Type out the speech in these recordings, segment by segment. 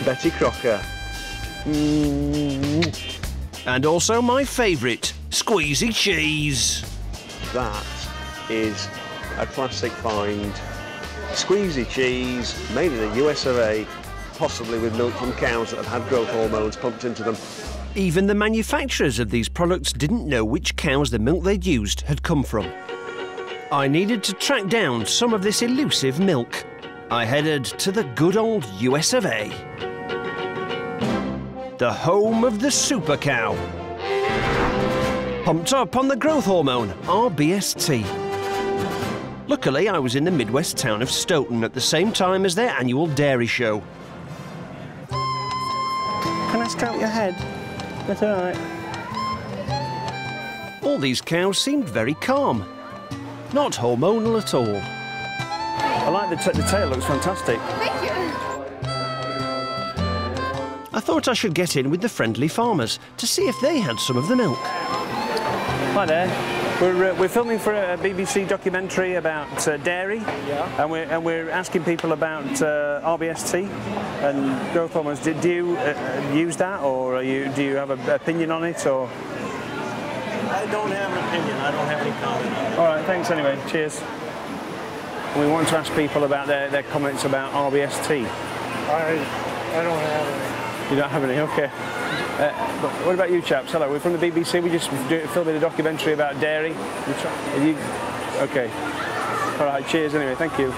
Betty Crocker. And also my favourite, squeezy cheese. That is a classic find. Squeezy cheese, made in the US of A, possibly with milk from cows that have had growth hormones pumped into them. Even the manufacturers of these products didn't know which cows the milk they'd used had come from. I needed to track down some of this elusive milk. I headed to the good old US of A. The home of the super cow. Pumped up on the growth hormone, RBST. Luckily, I was in the Midwest town of Stoughton at the same time as their annual dairy show. Can I stroke your head? That's all right. All these cows seemed very calm. Not hormonal at all. I like the tail, looks fantastic. Thank you. I thought I should get in with the friendly farmers to see if they had some of the milk. Hi there. We're filming for a BBC documentary about dairy, yeah. and we're asking people about RBST and growth hormones. Do you use that, or do you have an opinion on it, or? I don't have an opinion. I don't have any comment on it. All right, thanks anyway. Cheers. We want to ask people about their comments about RBST. I don't have any. You don't have any? Okay. But what about you chaps? Hello, we're from the BBC. We just filming a documentary about dairy. Okay. All right, cheers anyway. Thank you.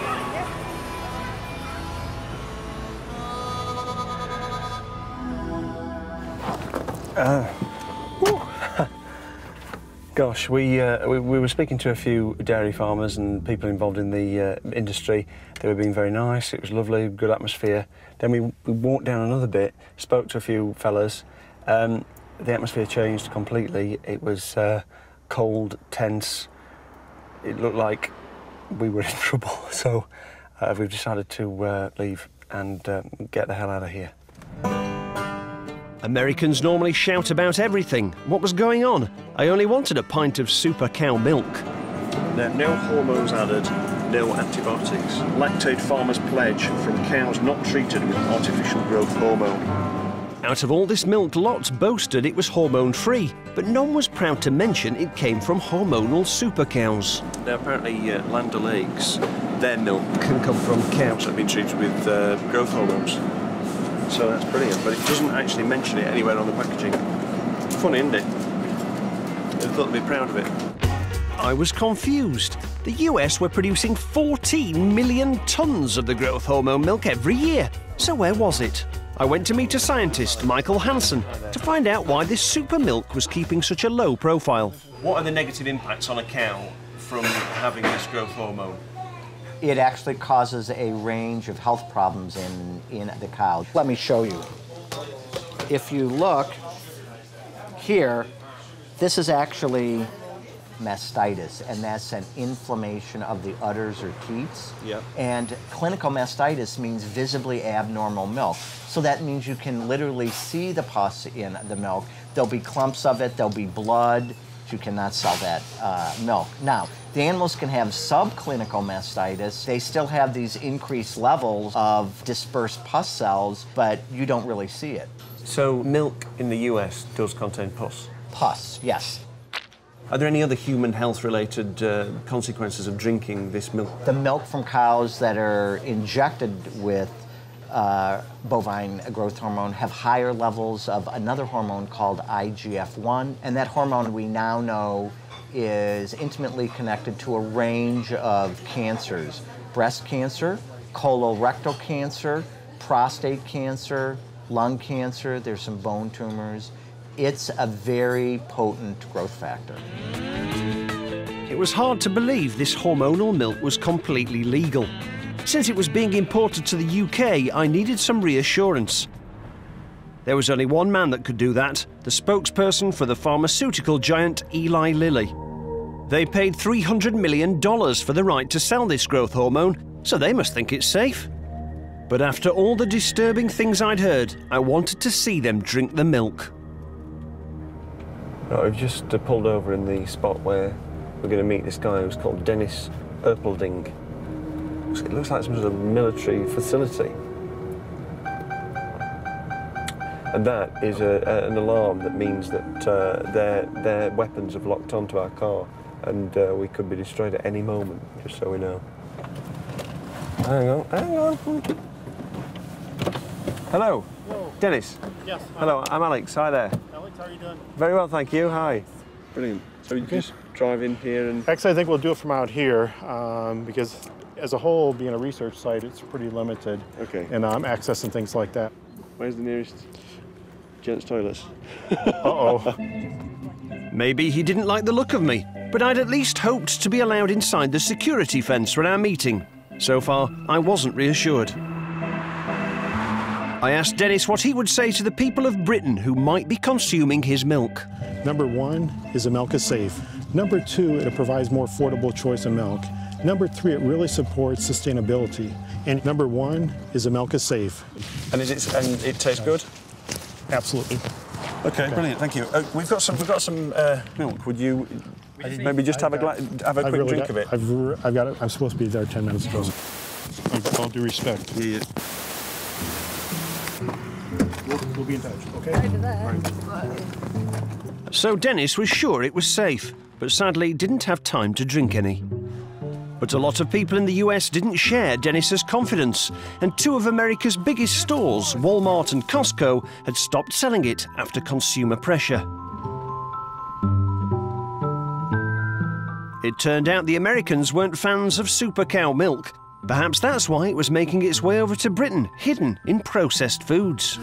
Gosh, we were speaking to a few dairy farmers and people involved in the industry. They were being very nice. It was lovely, good atmosphere. Then we walked down another bit, spoke to a few fellas. The atmosphere changed completely. It was cold, tense. It looked like we were in trouble. So we've decided to leave and get the hell out of here. Americans normally shout about everything. What was going on? I only wanted a pint of super cow milk. No hormones added, no antibiotics. Lactate farmers pledge from cows not treated with artificial growth hormone. Out of all this milk, lots boasted it was hormone-free, but none was proud to mention it came from hormonal super cows. Now, apparently, Land O'Lakes, their milk can come from cows that have been treated with growth hormones. So that's brilliant, but it doesn't actually mention it anywhere on the packaging. Funny, isn't it? I thought they'd be proud of it. I was confused. The US were producing 14 million tonnes of the growth hormone milk every year. So where was it? I went to meet a scientist, Michael Hansen, to find out why this super milk was keeping such a low profile. What are the negative impacts on a cow from having this growth hormone? It actually causes a range of health problems in the cow. Let me show you. If you look here, this is actually mastitis, and that's an inflammation of the udders or teats. Yep. And clinical mastitis means visibly abnormal milk. So that means you can literally see the pus in the milk. There'll be clumps of it, there'll be blood. You cannot sell that milk. Now, the animals can have subclinical mastitis. They still have these increased levels of dispersed pus cells, but you don't really see it. So milk in the US does contain pus? Pus, yes. Are there any other human health-related consequences of drinking this milk? The milk from cows that are injected with bovine growth hormone have higher levels of another hormone called IGF-1, and that hormone we now know is intimately connected to a range of cancers: breast cancer, colorectal cancer, prostate cancer, lung cancer, there's some bone tumors. It's a very potent growth factor. It was hard to believe this hormonal milk was completely legal. Since it was being imported to the UK, I needed some reassurance. There was only one man that could do that, the spokesperson for the pharmaceutical giant Eli Lilly. They paid $300 million for the right to sell this growth hormone, so they must think it's safe. But after all the disturbing things I'd heard, I wanted to see them drink the milk. Right, we've just pulled over in the spot where we're going to meet this guy who's called Dennis Erpelding. It looks like some sort of military facility. And that is an alarm that means that their weapons have locked onto our car, and we could be destroyed at any moment, just so we know. Hang on, hang on. Hello. Hello. Dennis. Yes. Hello, I'm Alex. Hi there. Alex, how are you doing? Very well, thank you. Hi. Brilliant. So you just drive in here and... Actually, I think we'll do it from out here because as a whole, being a research site, it's pretty limited. Okay. And access and things like that. Where's the nearest gents' toilets? Uh-oh. Maybe he didn't like the look of me, but I'd at least hoped to be allowed inside the security fence for our meeting. So far, I wasn't reassured. I asked Dennis what he would say to the people of Britain who might be consuming his milk. Number one is the milk is safe. Number two, it provides more affordable choice of milk. Number three, it really supports sustainability. And number one is the milk is safe. And it tastes good? Absolutely. Okay, brilliant. Thank you. We've got some milk. Would you maybe just have a quick drink of it? I've got it. I'm supposed to be there 10 minutes ago. With all due respect. Yeah. We'll be in touch, okay? So Dennis was sure it was safe, but sadly didn't have time to drink any. But a lot of people in the US didn't share Dennis's confidence, and two of America's biggest stores, Walmart and Costco, had stopped selling it after consumer pressure. It turned out the Americans weren't fans of super cow milk. Perhaps that's why it was making its way over to Britain, hidden in processed foods.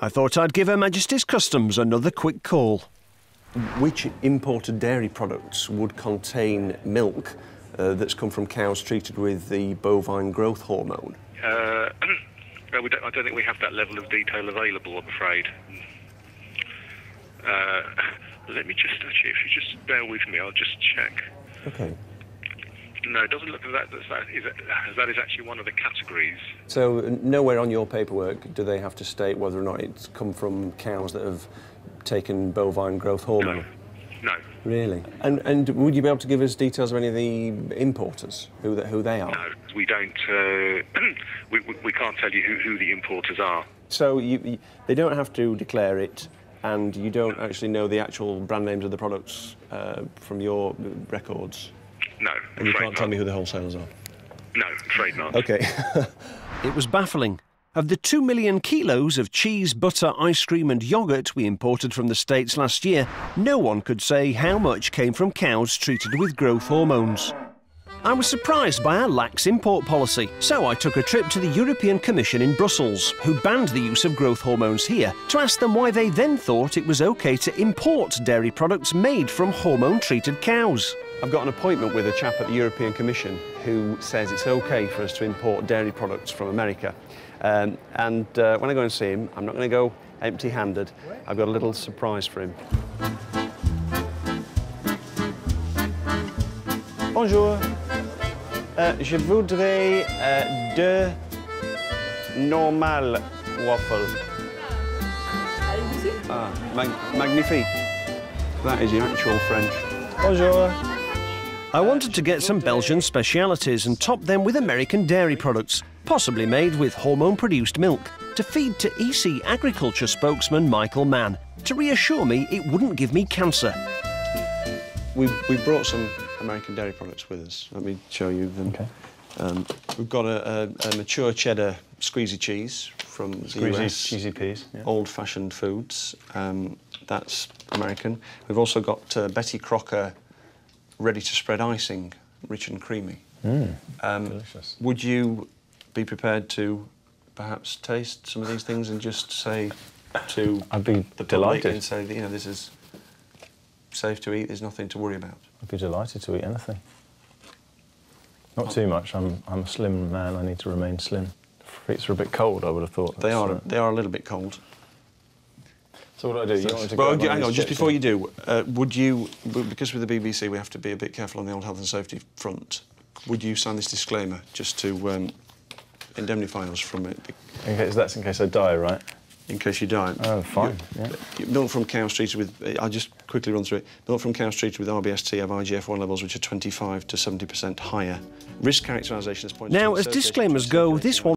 I thought I'd give Her Majesty's Customs another quick call. Which imported dairy products would contain milk that's come from cows treated with the bovine growth hormone? I don't think we have that level of detail available, I'm afraid. Let me just, actually, if you just bear with me, I'll just check. Okay. No, it doesn't look as that is actually one of the categories. So nowhere on your paperwork do they have to state whether or not it's come from cows that have taken bovine growth hormone? No. Really? And would you be able to give us details of any of the importers, who they are? No, we don't. We can't tell you who the importers are. So they don't have to declare it, and you don't actually know the actual brand names of the products from your records? No, and you can't tell me who the wholesalers are? No, I'm afraid not. OK. It was baffling. Of the 2 million kilos of cheese, butter, ice cream and yoghurt we imported from the States last year, no one could say how much came from cows treated with growth hormones. I was surprised by our lax import policy, so I took a trip to the European Commission in Brussels, who banned the use of growth hormones here, to ask them why they then thought it was OK to import dairy products made from hormone-treated cows. I've got an appointment with a chap at the European Commission who says it's OK for us to import dairy products from America. When I go and see him, I'm not going to go empty-handed. I've got a little surprise for him. Bonjour. Je voudrais deux normal waffles. Ah, magnifique. That is your actual French. Bonjour. I wanted to get some Belgian specialities and top them with American dairy products, possibly made with hormone-produced milk, to feed to EC Agriculture spokesman Michael Mann, to reassure me it wouldn't give me cancer. We brought some American dairy products with us. Let me show you them. Okay. We've got a mature cheddar squeezy cheese from the US. Cheesy peas. Yeah. Old-fashioned foods. That's American. We've also got Betty Crocker ready-to-spread icing, rich and creamy. Delicious. Would you be prepared to perhaps taste some of these things and just say to I'd be the public delighted. and say that, you know, this is safe to eat, there's nothing to worry about? I'd be delighted to eat anything. Not too much. I'm a slim man. I need to remain slim. The feet are a bit cold, I would have thought. They are a little bit cold. So what do I do? You want me to Well, go hang on, just before you do, would you, because with the BBC we have to be a bit careful on the old health and safety front, would you sign this disclaimer just to indemnify us from it? That's in case I die, right? in case you don't. Oh, fine, yeah. Milk from cows treated with, I'll just quickly run through it. Milk from cows treated with RBST have IGF-1 levels which are 25 to 70% higher. Risk characterisation is pointed to Now, as disclaimers go, this one